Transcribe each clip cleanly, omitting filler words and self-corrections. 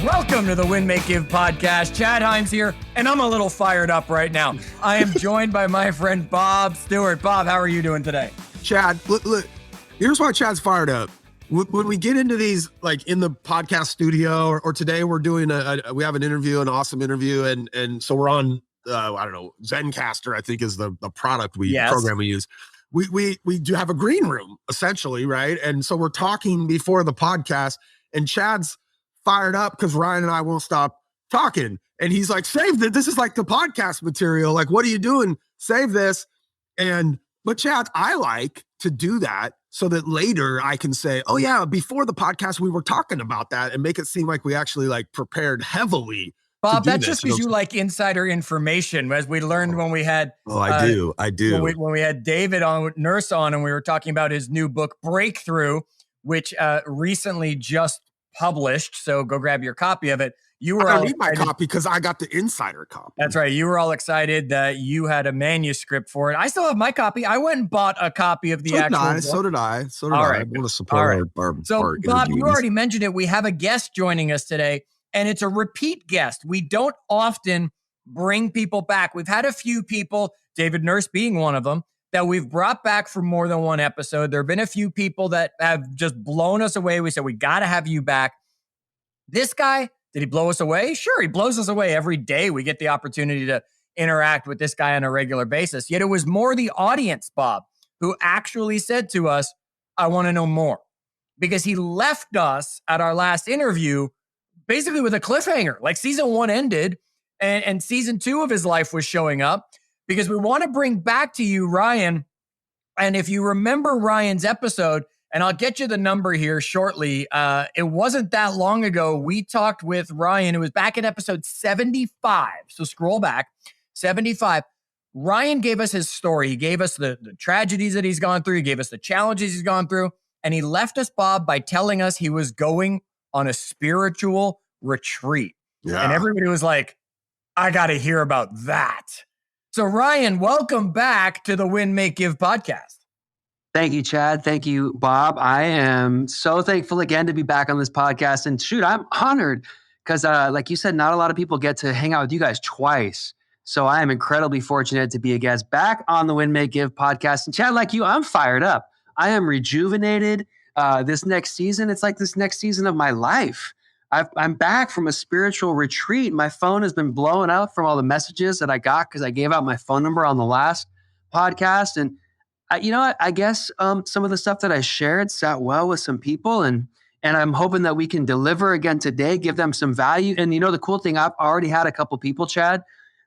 Welcome to the Win, Make, Give podcast. Chad Himes here, and I'm a little fired up right now. I am joined by my friend Bob Stewart. Bob, how are you doing today? Chad, look, here's why Chad's fired up. When we get into these, like in the podcast studio, or today we're doing we have an interview, an awesome interview, and so we're on, I don't know, Zencaster, I think is the product program we use. We do have a green room, essentially, right? And so we're talking before the podcast, and Chad's fired up because Ryan and I won't stop talking. And he's like, save this. This is like the podcast material. Like, what are you doing? Save this. But Chad, I like to do that so that later I can say, oh yeah, before the podcast, we were talking about that, and make it seem like we actually like prepared heavily. Bob, that's just because you like insider information, as we learned when we had. Oh, I do. When we had David Nurse on, and we were talking about his new book, Breakthrough, which recently just published. So go grab your copy of it. I don't need my copy because I got the insider copy. That's right. You were all excited that you had a manuscript for it. I still have my copy. I went and bought a copy of the actual book. So did I. All right. I want to support our So, Bob, you already mentioned it. We have a guest joining us today, and it's a repeat guest. We don't often bring people back. We've had a few people, David Nurse being one of them, that we've brought back for more than one episode. There have been a few people that have just blown us away. We said, we got to have you back. This guy, did he blow us away? Sure, he blows us away every day. We get the opportunity to interact with this guy on a regular basis. Yet it was more the audience, Bob, who actually said to us, I want to know more. Because he left us at our last interview basically with a cliffhanger. Like season 1 ended and season 2 of his life was showing up, because we want to bring back to you Ryan. And if you remember Ryan's episode, and I'll get you the number here shortly. It wasn't that long ago. We talked with Ryan. It was back in episode 75. So scroll back, 75. Ryan gave us his story. He gave us the tragedies that he's gone through. He gave us the challenges he's gone through. And he left us, Bob, by telling us he was going on a spiritual retreat. Yeah. And everybody was like, I got to hear about that. So Ryan, welcome back to the Win, Make, Give podcast. Thank you, Chad. Thank you, Bob. I am so thankful again to be back on this podcast. And shoot, I'm honored because like you said, not a lot of people get to hang out with you guys twice. So I am incredibly fortunate to be a guest back on the Win, Make, Give podcast. And Chad, like you, I'm fired up. I am rejuvenated. This next season, it's like this next season of my life. I'm back from a spiritual retreat. My phone has been blowing up from all the messages that I got because I gave out my phone number on the last podcast. And I guess some of the stuff that I shared sat well with some people, and I'm hoping that we can deliver again today, give them some value. And the cool thing, I've already had a couple people, Chad,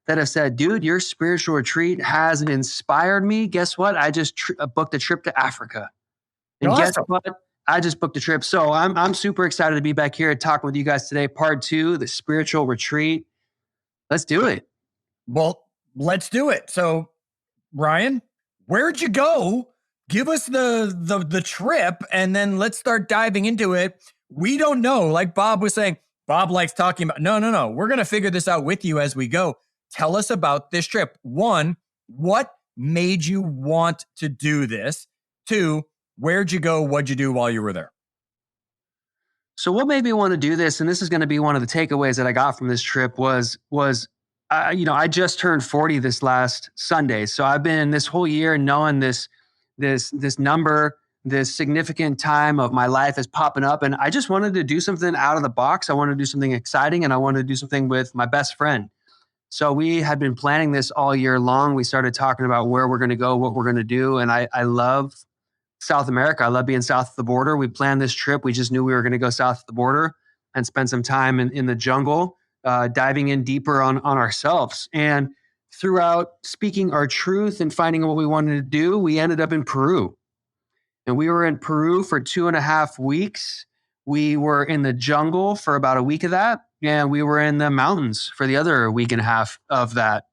that have said, dude, your spiritual retreat has inspired me. Guess what? I just booked a trip to Africa. And awesome. Guess what? I just booked a trip. So I'm super excited to be back here and talking with you guys today. Part 2, the spiritual retreat. Let's do it. Well, let's do it. So, Ryan, where'd you go? Give us the trip, and then let's start diving into it. We don't know. Like Bob was saying, Bob likes talking about, no. We're going to figure this out with you as we go. Tell us about this trip. 1, what made you want to do this? 2, where'd you go? What'd you do while you were there? So what made me want to do this, and this is going to be one of the takeaways that I got from this trip, was I just turned 40 this last Sunday. So I've been this whole year knowing this number, this significant time of my life is popping up. And I just wanted to do something out of the box. I wanted to do something exciting, and I wanted to do something with my best friend. So we had been planning this all year long. We started talking about where we're going to go, what we're going to do. And I love South America. I love being south of the border. We planned this trip. We just knew we were going to go south of the border and spend some time in the jungle, diving in deeper on ourselves. And throughout speaking our truth and finding what we wanted to do, we ended up in Peru. And we were in Peru for 2.5 weeks. We were in the jungle for about a week of that. And we were in the mountains for the other week and a half of that.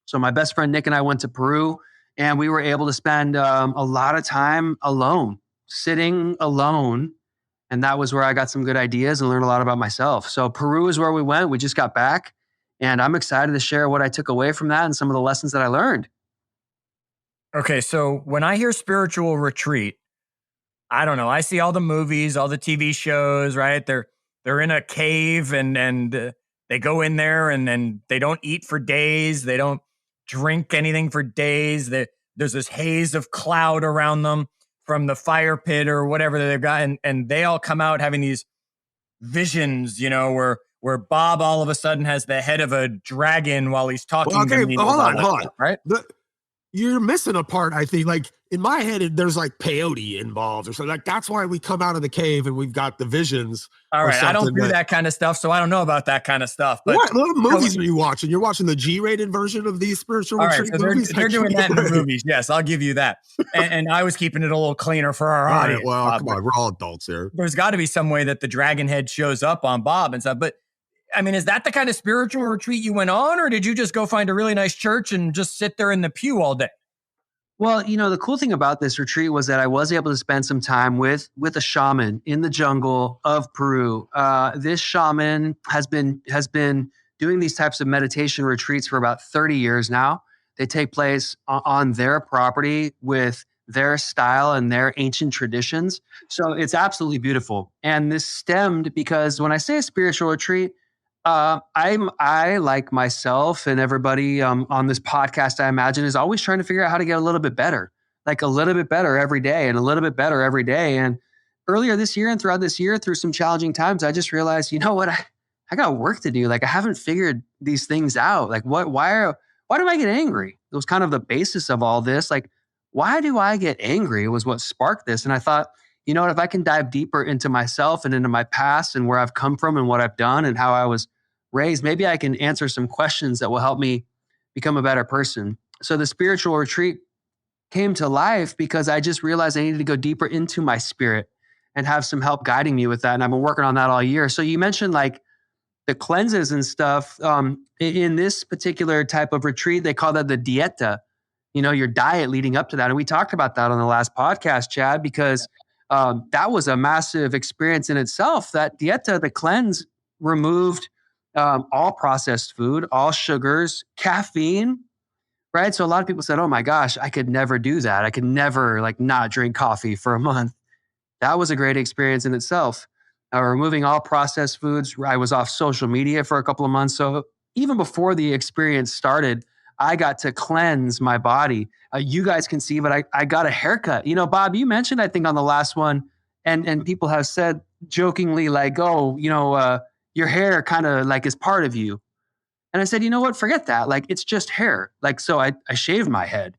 So my best friend Nick and I went to Peru, and we were able to spend a lot of time alone, sitting alone. And that was where I got some good ideas and learned a lot about myself. So Peru is where we went. We just got back, and I'm excited to share what I took away from that and some of the lessons that I learned. Okay, so when I hear spiritual retreat, I don't know. I see all the movies, all the TV shows, right? They're they're in a cave and they go in there and then they don't eat for days. They don't drink anything for days. There's this haze of cloud around them from the fire pit or whatever they've got. And they all come out having these visions, where Bob all of a sudden has the head of a dragon while he's talking Well, okay, to me. hold on. Right? You're missing a part, I think. Like in my head, there's like peyote involved or something. Like that's why we come out of the cave and we've got the visions. All right, I don't do that kind of stuff, so I don't know about that kind of stuff. But what movies are you watching? You're watching the G-rated version of these spiritual retreat movies? They're doing that in the movies. Yes, I'll give you that. And I was keeping it a little cleaner for our audience. Right, well, come on, we're all adults here. There's got to be some way that the dragon head shows up on Bob and stuff. But I mean, is that the kind of spiritual retreat you went on, or did you just go find a really nice church and just sit there in the pew all day? Well, the cool thing about this retreat was that I was able to spend some time with a shaman in the jungle of Peru. This shaman has been doing these types of meditation retreats for about 30 years now. They take place on their property with their style and their ancient traditions. So it's absolutely beautiful. And this stemmed because when I say a spiritual retreat, I like myself and everybody on this podcast, I imagine, is always trying to figure out how to get a little bit better, like a little bit better every day and a little bit better every day. And earlier this year and throughout this year, through some challenging times, I just realized, you know what, I got work to do. Like I haven't figured these things out. Like why do I get angry? It was kind of the basis of all this. Like, why do I get angry? It was what sparked this. And I thought, you know what, if I can dive deeper into myself and into my past and where I've come from and what I've done and how I was raised, maybe I can answer some questions that will help me become a better person. So the spiritual retreat came to life because I just realized I needed to go deeper into my spirit and have some help guiding me with that. And I've been working on that all year. So you mentioned like the cleanses and stuff. In this particular type of retreat, they call that the dieta, your diet leading up to that. And we talked about that on the last podcast, Chad, because that was a massive experience in itself. That dieta, the cleanse, removed all processed food, all sugars, caffeine, right? So a lot of people said, oh my gosh, I could never do that. I could never not drink coffee for a month. That was a great experience in itself. Removing all processed foods. I was off social media for a couple of months. So even before the experience started, I got to cleanse my body. You guys can see, but I got a haircut. Bob, you mentioned, I think on the last one, and people have said jokingly like, oh, your hair kind of like is part of you. And I said, you know what, forget that. Like, it's just hair. Like, so I shaved my head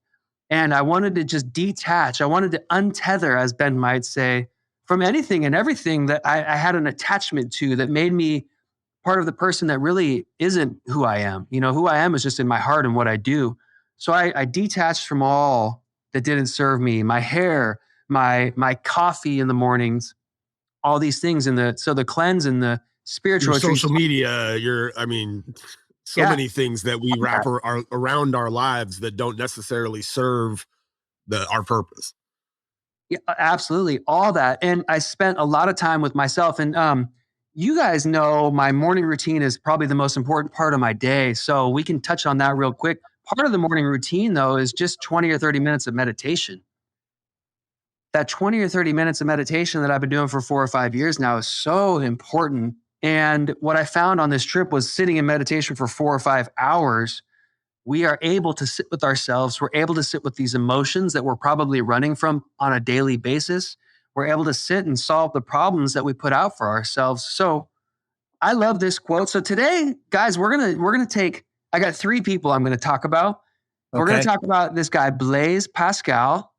and I wanted to just detach. I wanted to untether, as Ben might say, from anything and everything that I had an attachment to that made me part of the person that really isn't who I am. Who I am is just in my heart and what I do. So I detached from all that didn't serve me, my hair, my coffee in the mornings, all these things. So the cleanse and the spiritual social media, many things that we wrap around our lives that don't necessarily serve our purpose. Yeah, absolutely. All that. And I spent a lot of time with myself. And you guys know my morning routine is probably the most important part of my day. So we can touch on that real quick. Part of the morning routine, though, is just 20 or 30 minutes of meditation. That 20 or 30 minutes of meditation that I've been doing for 4 or 5 years now is so important. And what I found on this trip was sitting in meditation for 4 or 5 hours, we are able to sit with ourselves. We're able to sit with these emotions that we're probably running from on a daily basis. We're able to sit and solve the problems that we put out for ourselves. So I love this quote. So today, guys, we're gonna take, I got 3 people I'm gonna talk about. Okay. We're gonna talk about this guy, Blaise Pascal.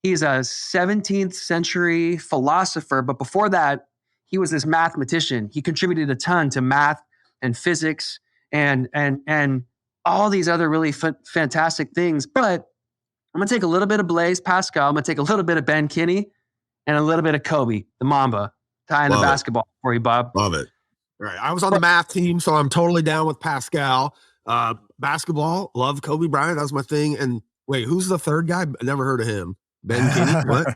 He's a 17th century philosopher, but before that, he was this mathematician. He contributed a ton to math and physics and all these other really fantastic things. But I'm going to take a little bit of Blaise Pascal. I'm going to take a little bit of Ben Kinney and a little bit of Kobe, the Mamba, tying the basketball for you, Bob. Love it. All right. I was on the math team, so I'm totally down with Pascal. Basketball, love Kobe Bryant. That was my thing. And wait, who's the third guy? I never heard of him. Ben Kinney? What?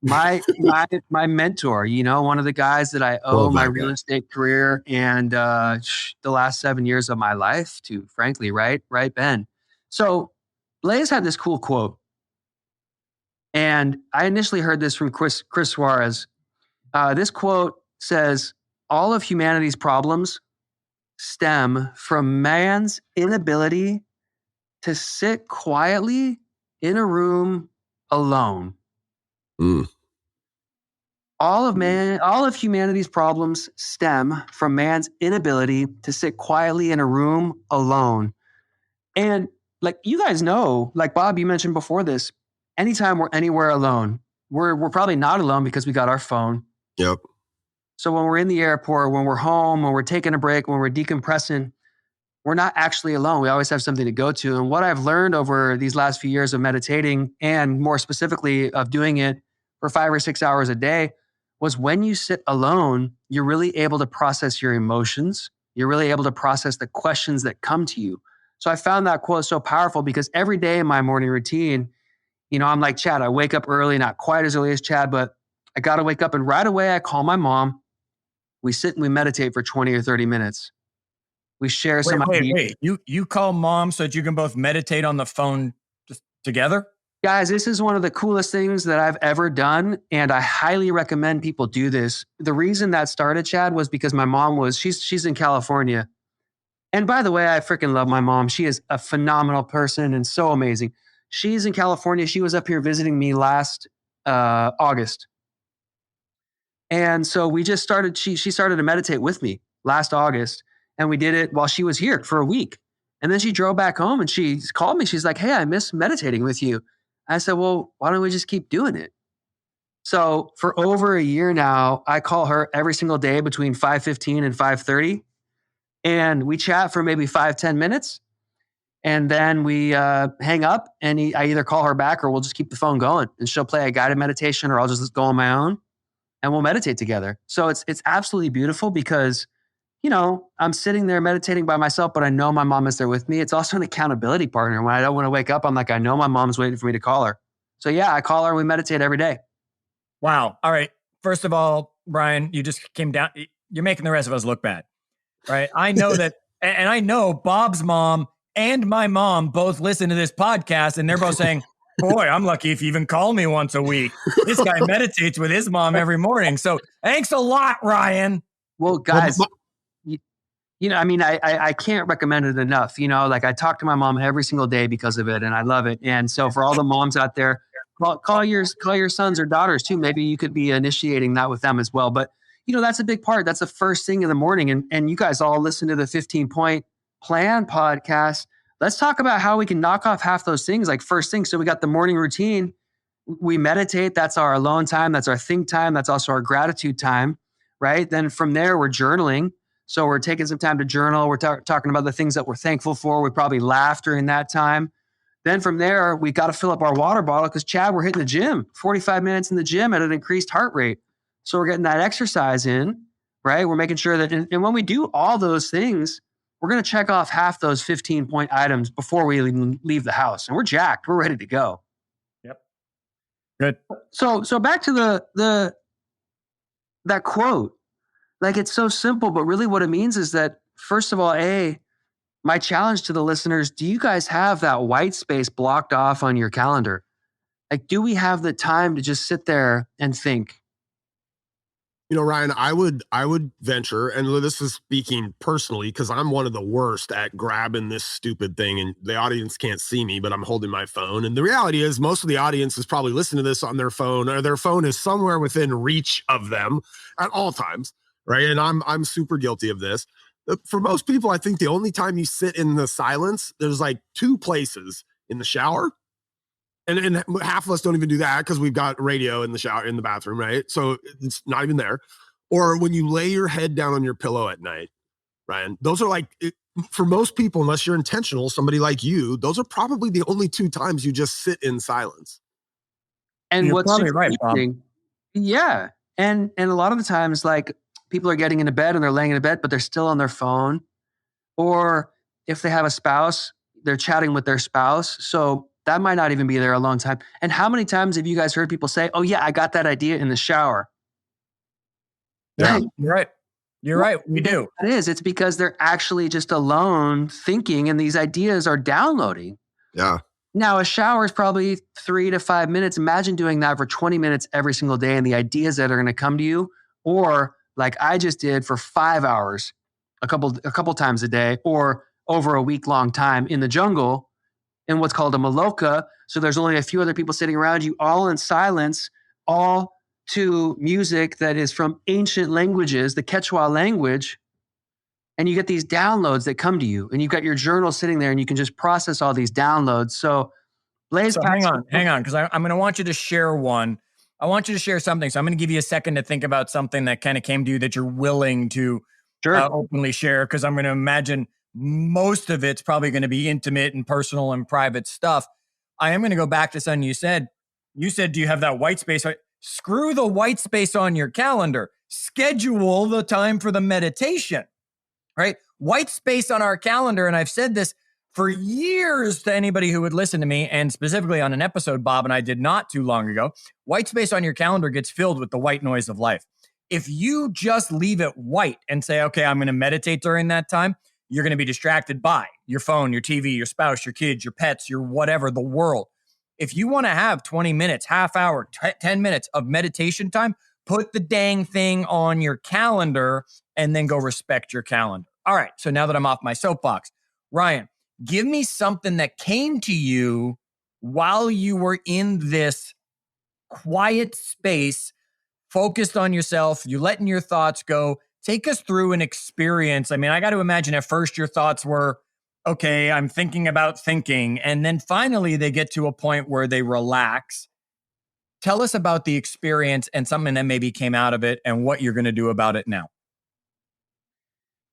my mentor, one of the guys that I owe my real estate career and the last 7 years of my life to, frankly, right, Ben? So Blaise had this cool quote. And I initially heard this from Chris Suarez. This quote says, all of humanity's problems stem from man's inability to sit quietly in a room alone. Mm. All of humanity's problems stem from man's inability to sit quietly in a room alone. And like you guys know, like Bob, you mentioned before this, anytime we're anywhere alone, we're probably not alone because we got our phone. Yep. So when we're in the airport, when we're home, when we're taking a break, when we're decompressing, we're not actually alone. We always have something to go to. And what I've learned over these last few years of meditating, and more specifically of doing it for 5 or 6 hours a day, was when you sit alone, you're really able to process your emotions. You're really able to process the questions that come to you. So I found that quote so powerful because every day in my morning routine, I'm like Chad. I wake up early, not quite as early as Chad, but I got to wake up and right away I call my mom. We sit and we meditate for 20 or 30 minutes. We share some ideas. Wait. You call mom so that you can both meditate on the phone just together? Guys, this is one of the coolest things that I've ever done, and I highly recommend people do this. The reason that started, Chad, was because my mom she's in California. And by the way, I freaking love my mom. She is a phenomenal person and so amazing. She's in California. She was up here visiting me last August. And so we just started, she started to meditate with me last August. And we did it while she was here for a week. And then she drove back home and she called me. She's like, hey, I miss meditating with you. I said, well, why don't we just keep doing it? So for over a year now, I call her every single day between 5:15 and 5:30. And we chat for maybe 5-10 minutes. And then we hang up and I either call her back or we'll just keep the phone going. And she'll play a guided meditation or I'll just go on my own and we'll meditate together. So it's absolutely beautiful because I'm sitting there meditating by myself, but I know my mom is there with me. It's also an accountability partner. When I don't want to wake up, I'm like, I know my mom's waiting for me to call her. So yeah, I call her and we meditate every day. Wow. All right. First of all, Brian, you just came down. You're making the rest of us look bad, right? I know that. And I know Bob's mom and my mom both listen to this podcast and they're both saying, boy, I'm lucky if you even call me once a week. This guy meditates with his mom every morning. So thanks a lot, Ryan. Well, guys, I can't recommend it enough. Like I talk to my mom every single day because of it and I love it. And so for all the moms out there, call your sons or daughters too. Maybe you could be initiating that with them as well. But that's a big part. That's the first thing in the morning. And you guys all listen to the 15-point plan podcast. Let's talk about how we can knock off half those things. Like first thing. So we got the morning routine. We meditate. That's our alone time. That's our think time. That's also our gratitude time, right? Then from there, we're journaling. So we're taking some time to journal. We're talking about the things that we're thankful for. We probably laugh during that time. Then from there, we got to fill up our water bottle because Chad, we're hitting the gym, 45 minutes in the gym at an increased heart rate. So we're getting that exercise in, right? We're making sure that, and when we do all those things, we're going to check off half those 15-point items before we even leave the house. And we're jacked. We're ready to go. Yep. Good. So back to that quote. Like it's so simple, but really what it means is that, first of all, my challenge to the listeners, do you guys have that white space blocked off on your calendar? Like, do we have the time to just sit there and think? Ryan, I would venture, and this is speaking personally, because I'm one of the worst at grabbing this stupid thing, and the audience can't see me, but I'm holding my phone. And the reality is most of the audience is probably listening to this on their phone, or their phone is somewhere within reach of them at all times. Right. And I'm super guilty of this. For most people, I think the only time you sit in the silence, there's like two places: in the shower. And half of us don't even do that because we've got radio in the shower, in the bathroom. Right. So it's not even there. Or when you lay your head down on your pillow at night, Ryan, those are like, for most people, unless you're intentional, somebody like you, those are probably the only two times you just sit in silence. And you're what's probably right, Bob. Yeah. And a lot of the times, like, people are getting into bed and they're laying in bed, but they're still on their phone. Or if they have a spouse, they're chatting with their spouse. So that might not even be there a long time. And how many times have you guys heard people say, oh yeah, I got that idea in the shower? Yeah, you're right. You're right. We do. It is. It's because they're actually just alone thinking and these ideas are downloading. Yeah. Now, a shower is probably 3 to 5 minutes. Imagine doing that for 20 minutes every single day and the ideas that are going to come to you. Or like I just did for 5 hours a couple times a day, or over a week-long time in the jungle in what's called a maloka. So there's only a few other people sitting around you, all in silence, all to music that is from ancient languages, the Quechua language. And you get these downloads that come to you, and you've got your journal sitting there, and you can just process all these downloads. So Blaise Pascal. Hang on, because I'm going to want you to share one. I want you to share something. So I'm going to give you a second to think about something that kind of came to you that you're willing to openly share, because I'm going to imagine most of it's probably going to be intimate and personal and private stuff. I am going to go back to something you said. You said, do you have that white space? Screw the white space on your calendar. Schedule the time for the meditation, right? White space on our calendar. And I've said this for years to anybody who would listen to me, and specifically on an episode Bob and I did not too long ago. White space on your calendar gets filled with the white noise of life. If you just leave it white and say, okay, I'm going to meditate during that time, you're going to be distracted by your phone, your TV, your spouse, your kids, your pets, your whatever, the world. If you want to have 20 minutes, half hour, 10 minutes of meditation time, put the dang thing on your calendar and then go respect your calendar. All right. So now that I'm off my soapbox, Ryan, give me something that came to you while you were in this quiet space, focused on yourself, you letting your thoughts go. Take us through an experience. I mean, I got to imagine at first your thoughts were, okay, I'm thinking about thinking. And then finally they get to a point where they relax. Tell us about the experience and something that maybe came out of it and what you're going to do about it now.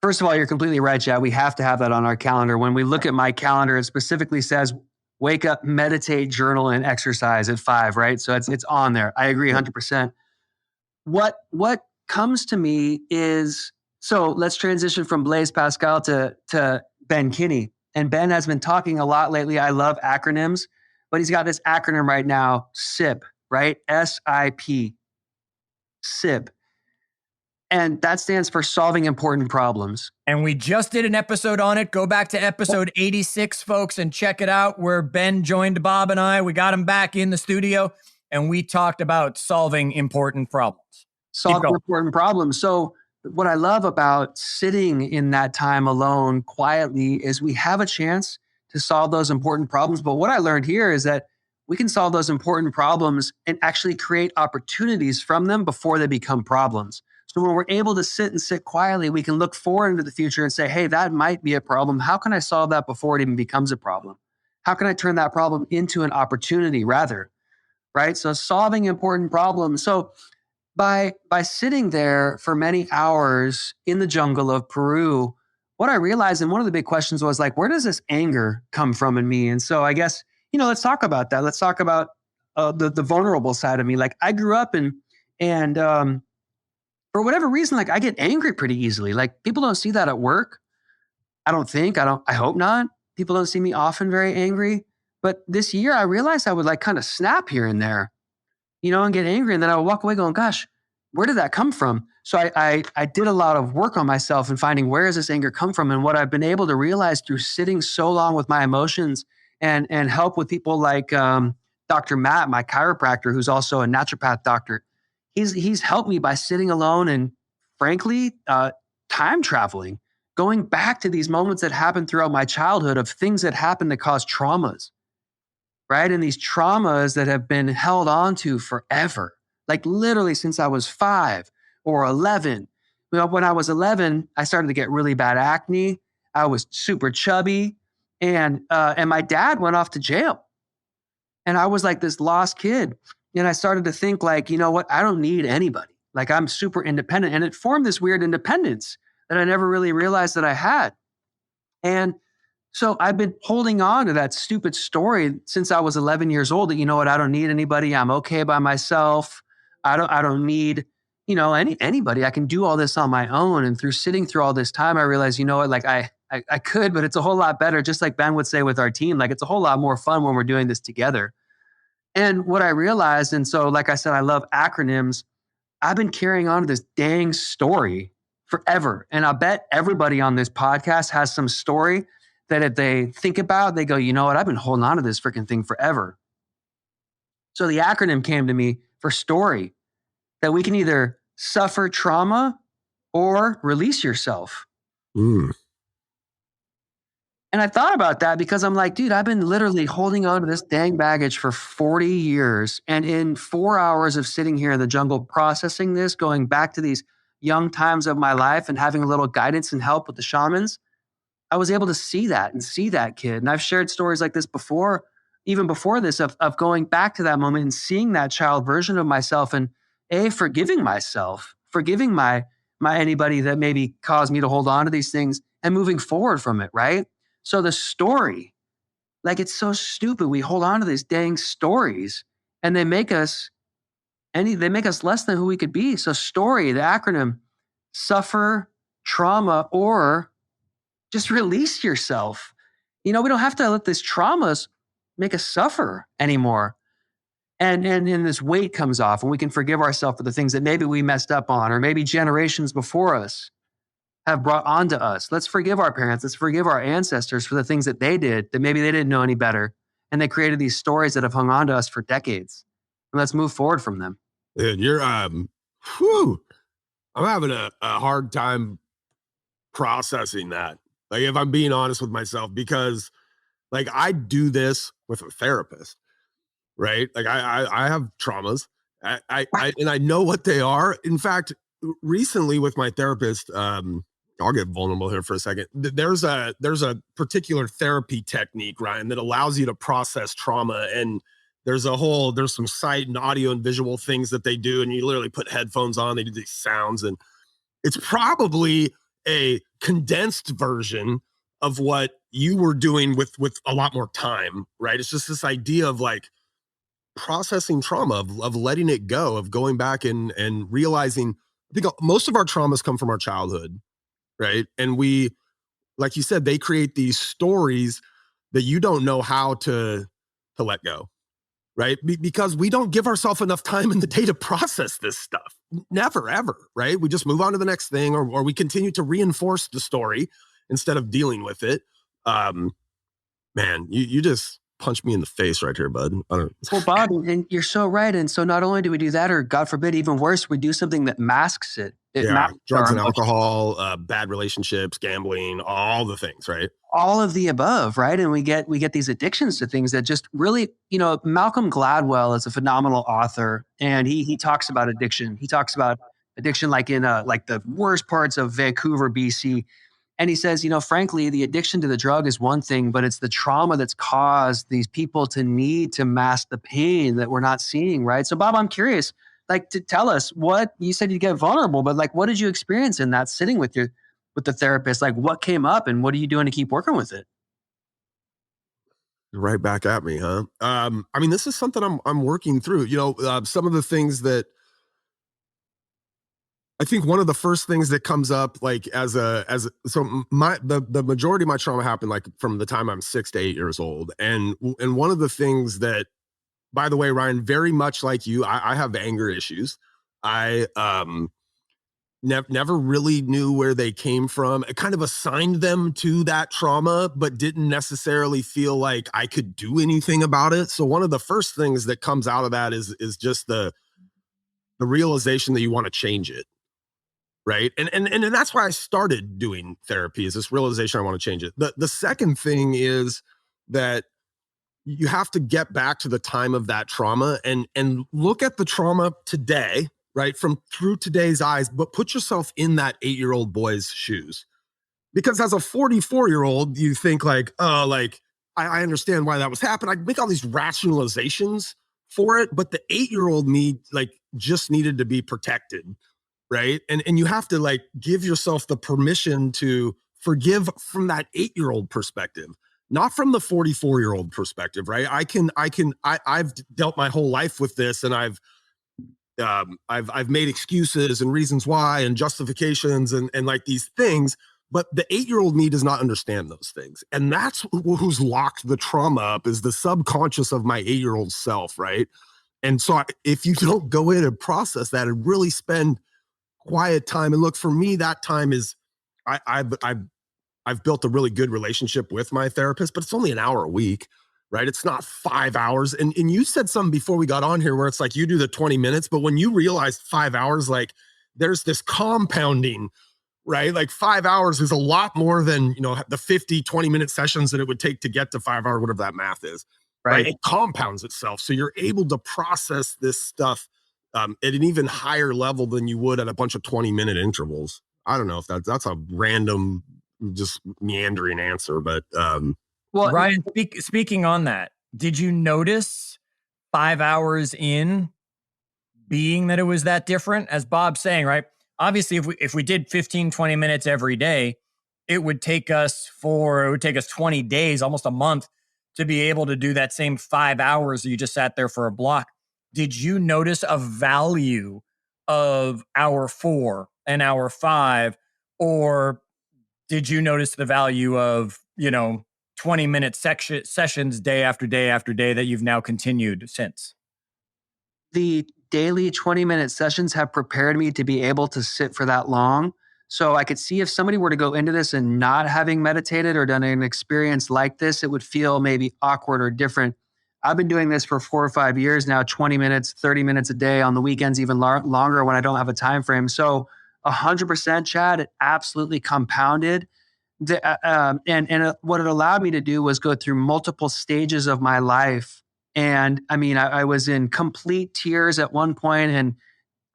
First of all, you're completely right, Chad. We have to have that on our calendar. When we look at my calendar, it specifically says, wake up, meditate, journal, and exercise at 5, right? So it's on there. I agree 100%. What comes to me is, so let's transition from Blaise Pascal to Ben Kinney. And Ben has been talking a lot lately. I love acronyms, but he's got this acronym right now, SIP, right? SIP, SIP. And that stands for solving important problems. And we just did an episode on it. Go back to episode 86, folks, and check it out, where Ben joined Bob and I. We got him back in the studio, and we talked about solving important problems. Solving important problems. So what I love about sitting in that time alone quietly is we have a chance to solve those important problems. But what I learned here is that we can solve those important problems and actually create opportunities from them before they become problems. So when we're able to sit quietly, we can look forward into the future and say, hey, that might be a problem. How can I solve that before it even becomes a problem? How can I turn that problem into an opportunity rather, right? So solving important problems. So by sitting there for many hours in the jungle of Peru, what I realized, and one of the big questions was like, where does this anger come from in me? And so I guess, let's talk about that. Let's talk about the vulnerable side of me. Like I grew up and for whatever reason, like I get angry pretty easily. Like people don't see that at work. I hope not. People don't see me often very angry. But this year I realized I would like kind of snap here and there, and get angry. And then I would walk away going, gosh, where did that come from? So I did a lot of work on myself and finding where does this anger come from? And what I've been able to realize through sitting so long with my emotions and help with people like Dr. Matt, my chiropractor, who's also a naturopath doctor, he's helped me by sitting alone and frankly, time traveling, going back to these moments that happened throughout my childhood of things that happened that caused traumas, right? And these traumas that have been held on to forever, like literally since I was 5 or 11. When I was 11, I started to get really bad acne. I was super chubby, and my dad went off to jail. And I was like this lost kid. And I started to think like, you know what? I don't need anybody. Like I'm super independent. And it formed this weird independence that I never really realized that I had. And so I've been holding on to that stupid story since I was 11 years old that, you know what? I don't need anybody. I'm okay by myself. I don't need, anybody. I can do all this on my own. And through sitting through all this time, I realized, you know what? Like I could, but it's a whole lot better. Just like Ben would say with our team, like it's a whole lot more fun when we're doing this together. And what I realized, and so like I said, I love acronyms. I've been carrying on to this dang story forever. And I bet everybody on this podcast has some story that if they think about, they go, you know what? I've been holding on to this freaking thing forever. So the acronym came to me for story, that we can either suffer trauma or release yourself. Mm. And I thought about that because I'm like, dude, I've been literally holding on to this dang baggage for 40 years. And in 4 hours of sitting here in the jungle processing this, going back to these young times of my life and having a little guidance and help with the shamans, I was able to see that and see that kid. And I've shared stories like this before, even before this, of going back to that moment and seeing that child version of myself and forgiving myself, forgiving my anybody that maybe caused me to hold on to these things and moving forward from it, right? So the story, like it's so stupid. We hold on to these dang stories and they make us less than who we could be. So story, the acronym, suffer, trauma, or just release yourself. We don't have to let these traumas make us suffer anymore. And this weight comes off and we can forgive ourselves for the things that maybe we messed up on, or maybe generations before us have brought onto us. Let's forgive our parents. Let's forgive our ancestors for the things that they did that maybe they didn't know any better. And they created these stories that have hung on to us for decades. And let's move forward from them. Dude, you're, I'm having a hard time processing that. Like, if I'm being honest with myself, because like I do this with a therapist, right? Like I have traumas. And I know what they are. In fact, recently with my therapist, I'll get vulnerable here for a second. There's a particular therapy technique, Ryan, that allows you to process trauma. And there's some sight and audio and visual things that they do. And you literally put headphones on, they do these sounds. And it's probably a condensed version of what you were doing with a lot more time, right? It's just this idea of like processing trauma, of letting it go, of going back and realizing, I think most of our traumas come from our childhood, right? And we, like you said, they create these stories that you don't know how to let go, right? Because we don't give ourselves enough time in the day to process this stuff. Never, ever, right? We just move on to the next thing, or we continue to reinforce the story instead of dealing with it. Man, you just punched me in the face right here, bud. Well, Bob, and you're so right. And so not only do we do that, or God forbid, even worse, we do something that masks it. Drugs and alcohol, bad relationships, gambling, all the things, right? All of the above, right? And we get these addictions to things that just really, Malcolm Gladwell is a phenomenal author, and he talks about addiction. He talks about addiction like in like the worst parts of Vancouver, BC. And he says, frankly, the addiction to the drug is one thing, but it's the trauma that's caused these people to need to mask the pain that we're not seeing, right? So, Bob, I'm curious, like, to tell us what you said you get vulnerable, but like, what did you experience in that sitting with the therapist? Like, what came up, and what are you doing to keep working with it? Right back at me, huh? I mean, this is something I'm working through. Some of the things that I think one of the first things that comes up, like the majority of my trauma happened like from the time I'm 6 to 8 years old. And one of the things that, by the way, Ryan, very much like you, I have anger issues. I never really knew where they came from. I kind of assigned them to that trauma, but didn't necessarily feel like I could do anything about it. So one of the first things that comes out of that is just the realization that you want to change it. Right. And that's why I started doing therapy, is this realization I want to change it. The second thing is that you have to get back to the time of that trauma and look at the trauma today, right? From through today's eyes, but put yourself in that 8-year-old boy's shoes. Because as a 44-year-old, you think like, oh, like, I understand why that was happening. I make all these rationalizations for it, but the 8-year-old me like just needed to be protected. Right. And you have to like give yourself the permission to forgive from that 8-year-old perspective, not from the 44-year-old perspective. Right. I've dealt my whole life with this, and I've made excuses and reasons why and justifications and like these things. But the 8-year-old me does not understand those things. And that's who's locked the trauma up, is the subconscious of my 8-year-old self. Right. And so if you don't go in and process that and really spend quiet time, and look, for me, that time is I've built a really good relationship with my therapist, but it's only an hour a week, right? It's not 5 hours. And you said something before we got on here where it's like you do the 20 minutes, but when you realize 5 hours, like there's this compounding right? Like 5 hours is a lot more than, the 50, 20-minute sessions that it would take to get to 5 hours, whatever that math is, right? It compounds itself. So you're able to process this stuff at an even higher level than you would at a bunch of 20-minute intervals. I don't know if that's a random, just meandering answer, but well, Ryan, speaking on that, did you notice 5 hours in being that it was that different? As Bob's saying, right? Obviously, if we did 15, 20 minutes every day, it would take us 20 days, almost a month, to be able to do that same 5 hours that you just sat there for a block. Did you notice a value of hour 4 and hour 5, or did you notice the value of 20-minute sessions day after day after day that you've now continued since? The daily 20-minute sessions have prepared me to be able to sit for that long. So I could see if somebody were to go into this and not having meditated or done an experience like this, it would feel maybe awkward or different. I've been doing this for 4 or 5 years now, 20 minutes, 30 minutes a day, on the weekends even longer when I don't have a time frame. So 100%, Chad, it absolutely compounded. What it allowed me to do was go through multiple stages of my life. And I mean, I was in complete tears at one point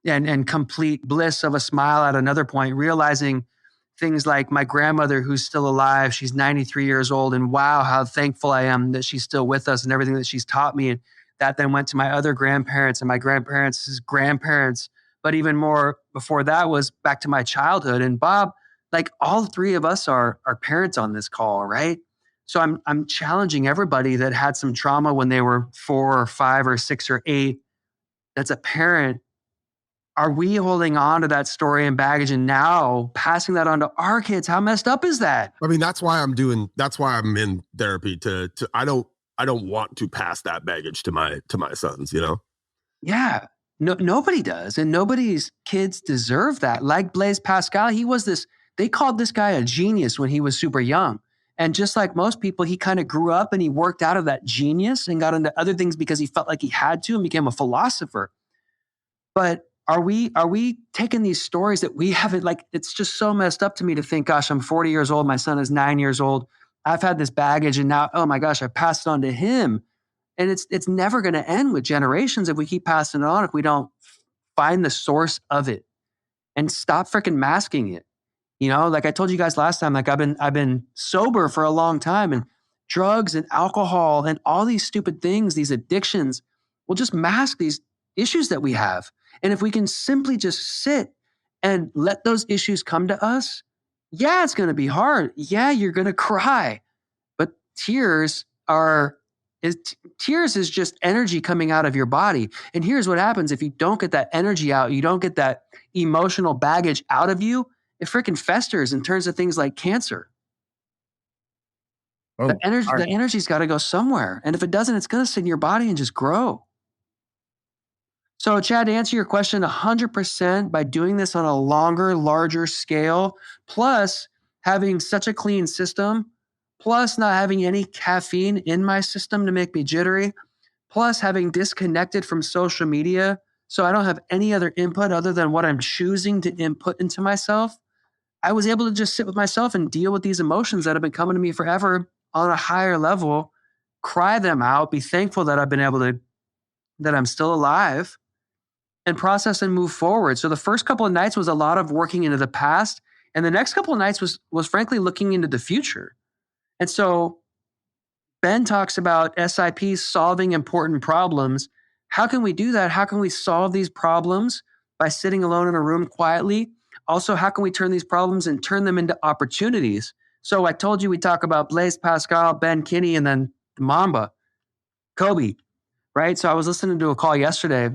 and complete bliss of a smile at another point, realizing things like my grandmother, who's still alive, she's 93 years old. And wow, how thankful I am that she's still with us and everything that she's taught me. And that then went to my other grandparents and my grandparents' grandparents. But even more before that was back to my childhood. And Bob, like, all three of us are parents on this call, right? So I'm challenging everybody that had some trauma when they were 4 or 5 or 6 or 8, that's a parent. Are we holding on to that story and baggage and now passing that on to our kids? How messed up is that? I mean, that's why I'm in therapy I don't want to pass that baggage to my sons, Yeah. No, nobody does. And nobody's kids deserve that. Like Blaise Pascal, they called this guy a genius when he was super young. And just like most people, he kind of grew up and he worked out of that genius and got into other things because he felt like he had to and became a philosopher. But are we taking these stories that we haven't, like, it's just so messed up to me to think, gosh, I'm 40 years old. My son is 9 years old. I've had this baggage and now, oh my gosh, I passed it on to him. And it's never going to end with generations if we keep passing it on, if we don't find the source of it and stop freaking masking it. Like I told you guys last time, like I've been sober for a long time, and drugs and alcohol and all these stupid things, these addictions will just mask these issues that we have. And if we can simply just sit and let those issues come to us, yeah, it's going to be hard. Yeah, you're going to cry, but tears is just energy coming out of your body. And here's what happens if you don't get that energy out, you don't get that emotional baggage out of you, it freaking festers and turns to things like cancer. The energy's got to go somewhere. And if it doesn't, it's going to sit in your body and just grow. So, Chad, to answer your question, 100% by doing this on a longer, larger scale, plus having such a clean system, plus not having any caffeine in my system to make me jittery, plus having disconnected from social media so I don't have any other input other than what I'm choosing to input into myself, I was able to just sit with myself and deal with these emotions that have been coming to me forever on a higher level, cry them out, be thankful that that I'm still alive, and process and move forward. So the first couple of nights was a lot of working into the past. And the next couple of nights was frankly looking into the future. And so Ben talks about SIPs solving important problems. How can we do that? How can we solve these problems by sitting alone in a room quietly? Also, how can we turn these problems and turn them into opportunities? So I told you we talk about Blaise Pascal, Ben Kinney, and then Mamba, Kobe, right? So I was listening to a call yesterday,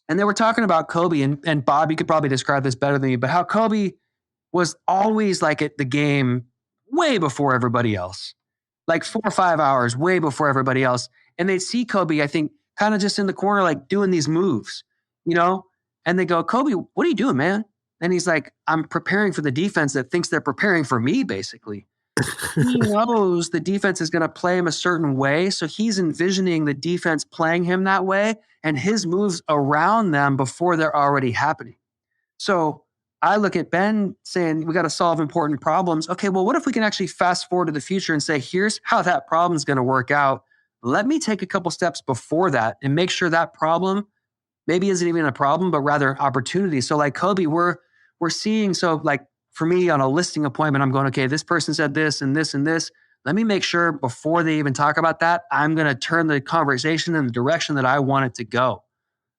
and they were talking about Kobe, and Bob, you could probably describe this better than me, but how Kobe was always like at the game way before everybody else, like 4 or 5 hours way before everybody else. And they'd see Kobe, I think, kind of just in the corner, like doing these moves, and they go, Kobe, what are you doing, man? And he's like, I'm preparing for the defense that thinks they're preparing for me, basically. He knows the defense is going to play him a certain way. So he's envisioning the defense playing him that way and his moves around them before they're already happening. So I look at Ben saying, we got to solve important problems. Okay, well, what if we can actually fast forward to the future and say, here's how that problem is going to work out. Let me take a couple steps before that and make sure that problem maybe isn't even a problem, but rather opportunity. So like Kobe, we're seeing, so like for me on a listing appointment, I'm going, okay, this person said this and this and this. Let me make sure before they even talk about that, I'm going to turn the conversation in the direction that I want it to go.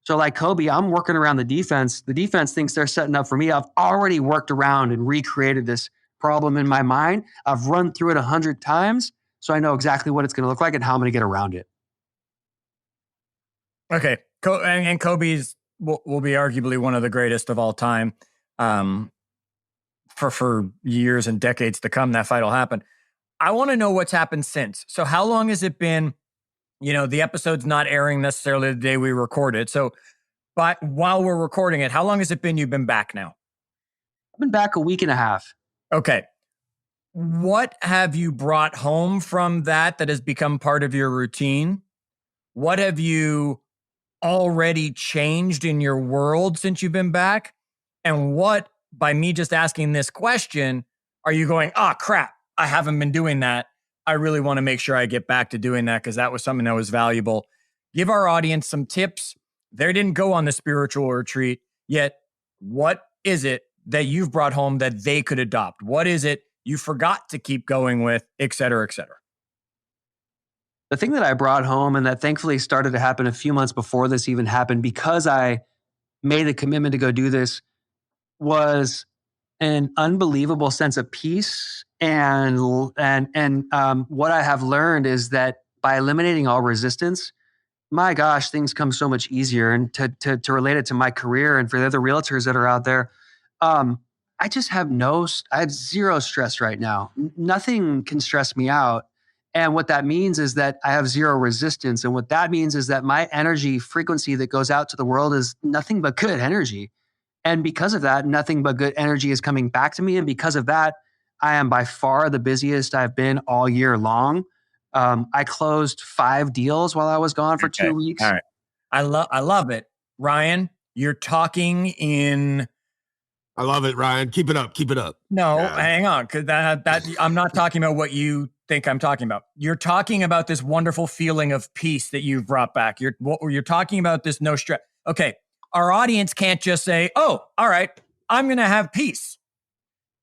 So like Kobe, I'm working around the defense. The defense thinks they're setting up for me. I've already worked around and recreated this problem in my mind. I've run through it 100 times. So I know exactly what it's going to look like and how I'm going to get around it. Okay. And Kobe's will be arguably one of the greatest of all time. For years and decades to come, that fight will happen. I want to know what's happened since. So how long has it been? The episode's not airing necessarily the day we record it. So, but while we're recording it, how long has it been you've been back now? I've been back a week and a half. Okay. What have you brought home from that has become part of your routine? What have you already changed in your world since you've been back? And what, by me just asking this question, are you going, oh, crap, I haven't been doing that. I really want to make sure I get back to doing that because that was something that was valuable. Give our audience some tips. They didn't go on the spiritual retreat yet. What is it that you've brought home that they could adopt? What is it you forgot to keep going with, et cetera, et cetera? The thing that I brought home and that thankfully started to happen a few months before this even happened because I made a commitment to go do this was an unbelievable sense of peace. And what I have learned is that by eliminating all resistance, my gosh, things come so much easier. And to relate it to my career and for the other realtors that are out there, I just have I have zero stress right now. Nothing can stress me out. And what that means is that I have zero resistance. And what that means is that my energy frequency that goes out to the world is nothing but good energy. And because of that, nothing but good energy is coming back to me. And because of that, I am by far the busiest I've been all year long. I closed 5 deals while I was gone for 2 weeks. All right. I love it. Ryan, you're talking in... I love it, Ryan. Keep it up. Keep it up. No, hang on. Because that I'm not talking about what you think I'm talking about. You're talking about this wonderful feeling of peace that you've brought back. You're talking about this no stress. Okay. Our audience can't just say, oh, all right, I'm going to have peace.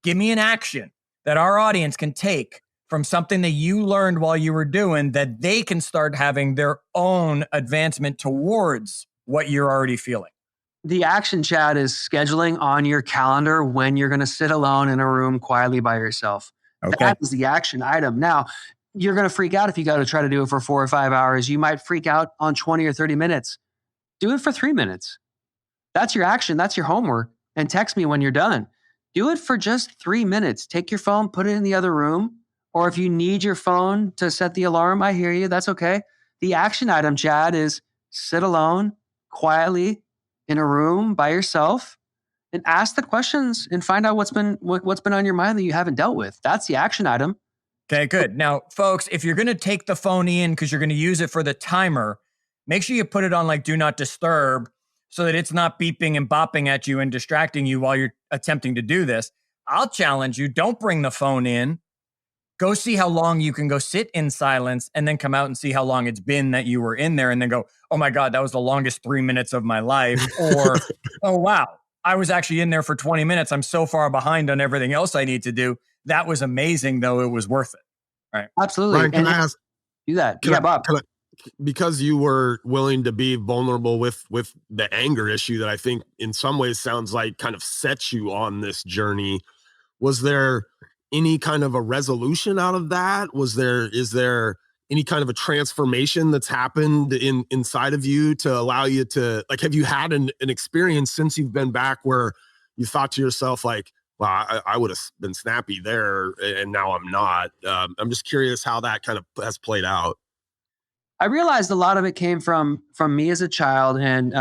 Give me an action that our audience can take from something that you learned while you were doing that they can start having their own advancement towards what you're already feeling. The action, Chad, is scheduling on your calendar when you're going to sit alone in a room quietly by yourself. Okay. That is the action item. Now, you're going to freak out if you got to try to do it for 4 or 5 hours. You might freak out on 20 or 30 minutes. Do it for 3 minutes. That's your action. That's your homework. And text me when you're done. Do it for just 3 minutes. Take your phone, put it in the other room. Or if you need your phone to set the alarm, I hear you. That's okay. The action item, Chad, is sit alone quietly in a room by yourself and ask the questions and find out what's been on your mind that you haven't dealt with. That's the action item. Okay, good. Now, folks, if you're going to take the phone in because you're going to use it for the timer, make sure you put it on like do not disturb so that it's not beeping and bopping at you and distracting you while you're attempting to do this. I'll challenge you. Don't bring the phone in. Go see how long you can go sit in silence and then come out and see how long it's been that you were in there and then go, oh my God, that was the longest 3 minutes of my life. Or, oh wow, I was actually in there for 20 minutes. I'm so far behind on everything else I need to do. That was amazing though. It was worth it. Right. Absolutely. Ryan, can I ask? Do that. Yeah, Bob. Because you were willing to be vulnerable with the anger issue that I think in some ways sounds like kind of sets you on this journey. Was there any kind of a resolution out of that? Is there any kind of a transformation that's happened inside of you to allow you to, like, have you had an experience since you've been back where you thought to yourself like, well, I would have been snappy there and now I'm not. I'm just curious how that kind of has played out. I realized a lot of it came from me as a child and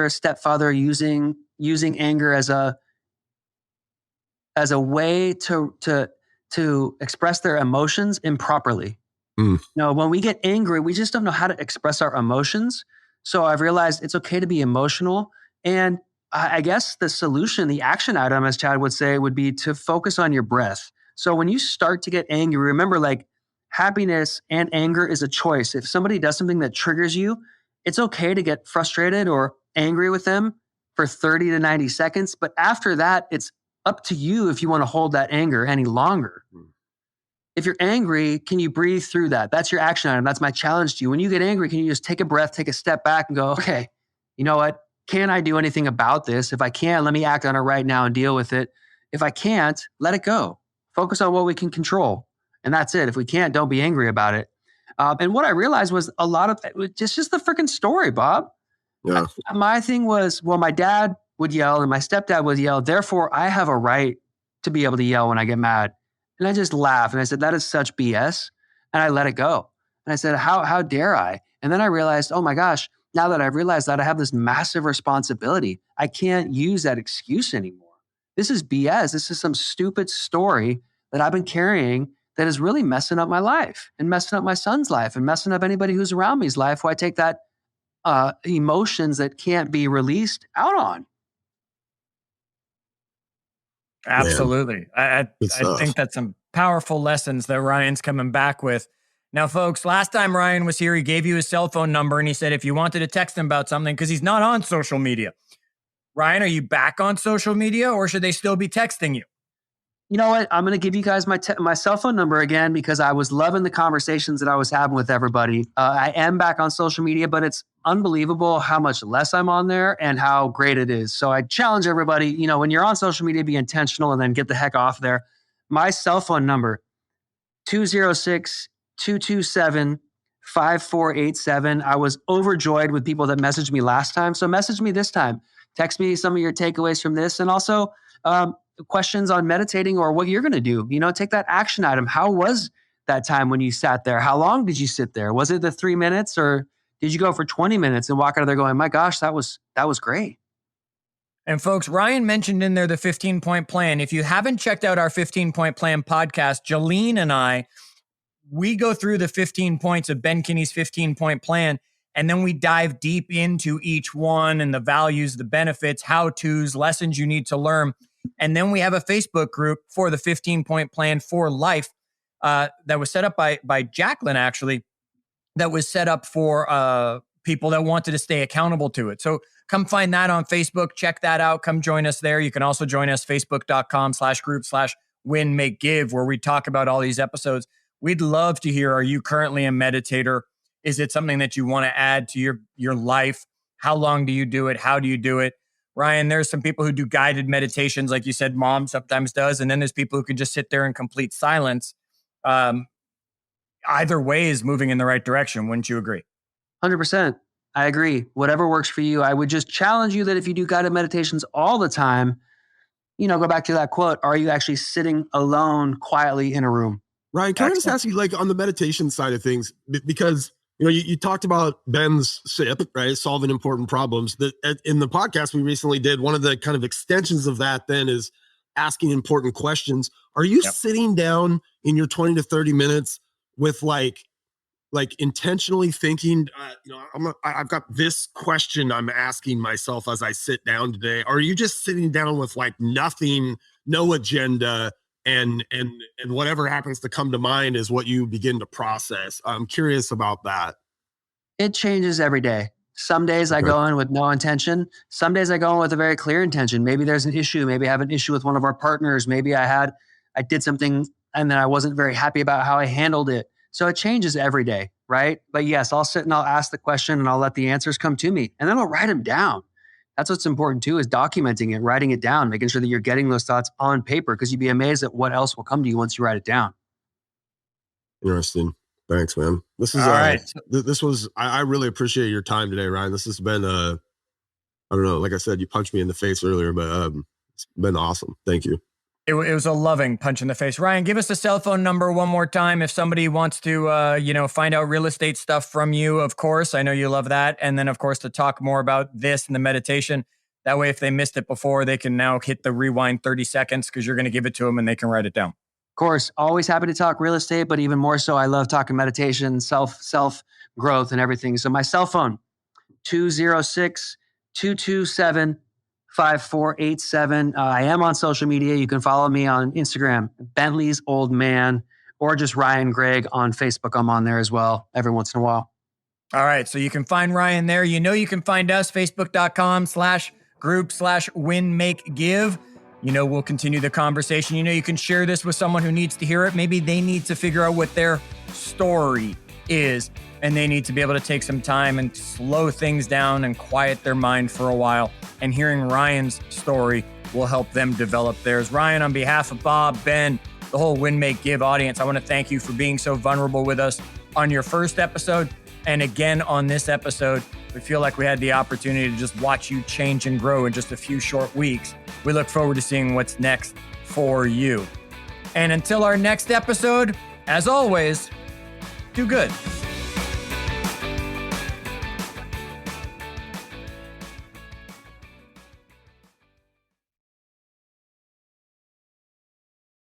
stepfather using anger as a way to express their emotions improperly. You know, when we get angry, we just don't know how to express our emotions. So I've realized it's okay to be emotional. And I guess the solution, the action item, as Chad would say, would be to focus on your breath. So when you start to get angry, remember, like, happiness and anger is a choice. If somebody does something that triggers you, it's okay to get frustrated or angry with them for 30 to 90 seconds. But after that, it's up to you if you want to hold that anger any longer. If you're angry, can you breathe through that? That's your action item. That's my challenge to you. When you get angry, can you just take a breath, take a step back and go, okay, you know what? Can I do anything about this? If I can, let me act on it right now and deal with it. If I can't, let it go. Focus on what we can control. And that's it. If we can't, don't be angry about it. And what I realized was a lot of just the freaking story, Bob. Yeah. My thing was, well, my dad would yell and my stepdad would yell. Therefore, I have a right to be able to yell when I get mad. And I just laughed. And I said, that is such BS. And I let it go. And I said, how dare I? And then I realized, oh my gosh, now that I've realized that, I have this massive responsibility. I can't use that excuse anymore. This is BS. This is some stupid story that I've been carrying that is really messing up my life and messing up my son's life and messing up anybody who's around me's life who I take that emotions that can't be released out on. Absolutely. I think that's some powerful lessons that Ryan's coming back with. Now, folks, last time Ryan was here, he gave you his cell phone number and he said if you wanted to text him about something, because he's not on social media. Ryan, are you back on social media or should they still be texting you? You know what? I'm going to give you guys my cell phone number again because I was loving the conversations that I was having with everybody. I am back on social media, but it's unbelievable how much less I'm on there and how great it is. So I challenge everybody, you know, when you're on social media, be intentional and then get the heck off there. My cell phone number, 206-227-5487. I was overjoyed with people that messaged me last time. So message me this time. Text me some of your takeaways from this. And also, questions on meditating or what you're going to do. You know, take that action item. How was that time when you sat there? How long did you sit there? Was it the 3 minutes or did you go for 20 minutes and walk out of there going, my gosh, that was great. And folks, Ryan mentioned in there the 15-point plan. If you haven't checked out our 15-point plan podcast, Jolene and we go through the 15 points of Ben Kinney's 15-point plan, and then we dive deep into each one and the values, the benefits, how-tos, lessons you need to learn. And then we have a Facebook group for the 15-point plan for life that was set up by Jacqueline, actually, that was set up for people that wanted to stay accountable to it. So come find that on Facebook. Check that out. Come join us there. You can also join us, facebook.com/group/win-make-give, where we talk about all these episodes. We'd love to hear, are you currently a meditator? Is it something that you want to add to your life? How long do you do it? How do you do it? Ryan, there's some people who do guided meditations, like you said, Mom sometimes does. And then there's people who can just sit there in complete silence. Either way is moving in the right direction. Wouldn't you agree? 100%. I agree. Whatever works for you. I would just challenge you that if you do guided meditations all the time, you know, go back to that quote. Are you actually sitting alone quietly in a room? Ryan, can I just ask you, like, on the meditation side of things, because you know, you talked about Ben's SIP, right? Solving important problems. In the podcast we recently did, one of the kind of extensions of that then is asking important questions. Are you sitting down in your 20 to 30 minutes with like intentionally thinking, you know, I've got this question I'm asking myself as I sit down today? Or are you just sitting down with like nothing, no agenda, and whatever happens to come to mind is what you begin to process? I'm curious about that. It changes every day. Some days I go in with no intention. Some days I go in with a very clear intention. Maybe there's an issue. Maybe I have an issue with one of our partners. Maybe I did something and then I wasn't very happy about how I handled it. So it changes every day, right? But yes, I'll sit and I'll ask the question and I'll let the answers come to me. And then I'll write them down. That's what's important too, is documenting it, writing it down, making sure that you're getting those thoughts on paper, because you'd be amazed at what else will come to you once you write it down. Interesting. Thanks, man. This is all right. This was, I really appreciate your time today, Ryan. This has been, I don't know, like I said, you punched me in the face earlier, but it's been awesome. Thank you. It was a loving punch in the face. Ryan, give us the cell phone number one more time if somebody wants to, find out real estate stuff from you, of course. I know you love that. And then, of course, to talk more about this and the meditation. That way, if they missed it before, they can now hit the rewind 30 seconds because you're going to give it to them and they can write it down. Of course, always happy to talk real estate, but even more so, I love talking meditation, self growth and everything. So my cell phone, 206-227-5487. 5487. I am on social media. You can follow me on Instagram, Bentley's Old Man, or just Ryan Greigg on Facebook. I'm on there as well every once in a while. All right. So you can find Ryan there. You know, you can find us, facebook.com/group/win-make-give. You know, we'll continue the conversation. You know, you can share this with someone who needs to hear it. Maybe they need to figure out what their story is, and they need to be able to take some time and slow things down and quiet their mind for a while. And hearing Ryan's story will help them develop theirs. Ryan, on behalf of Bob, Ben, the whole Win, Make, Give audience, I want to thank you for being so vulnerable with us on your first episode. And again, on this episode, we feel like we had the opportunity to just watch you change and grow in just a few short weeks. We look forward to seeing what's next for you. And until our next episode, as always, do good.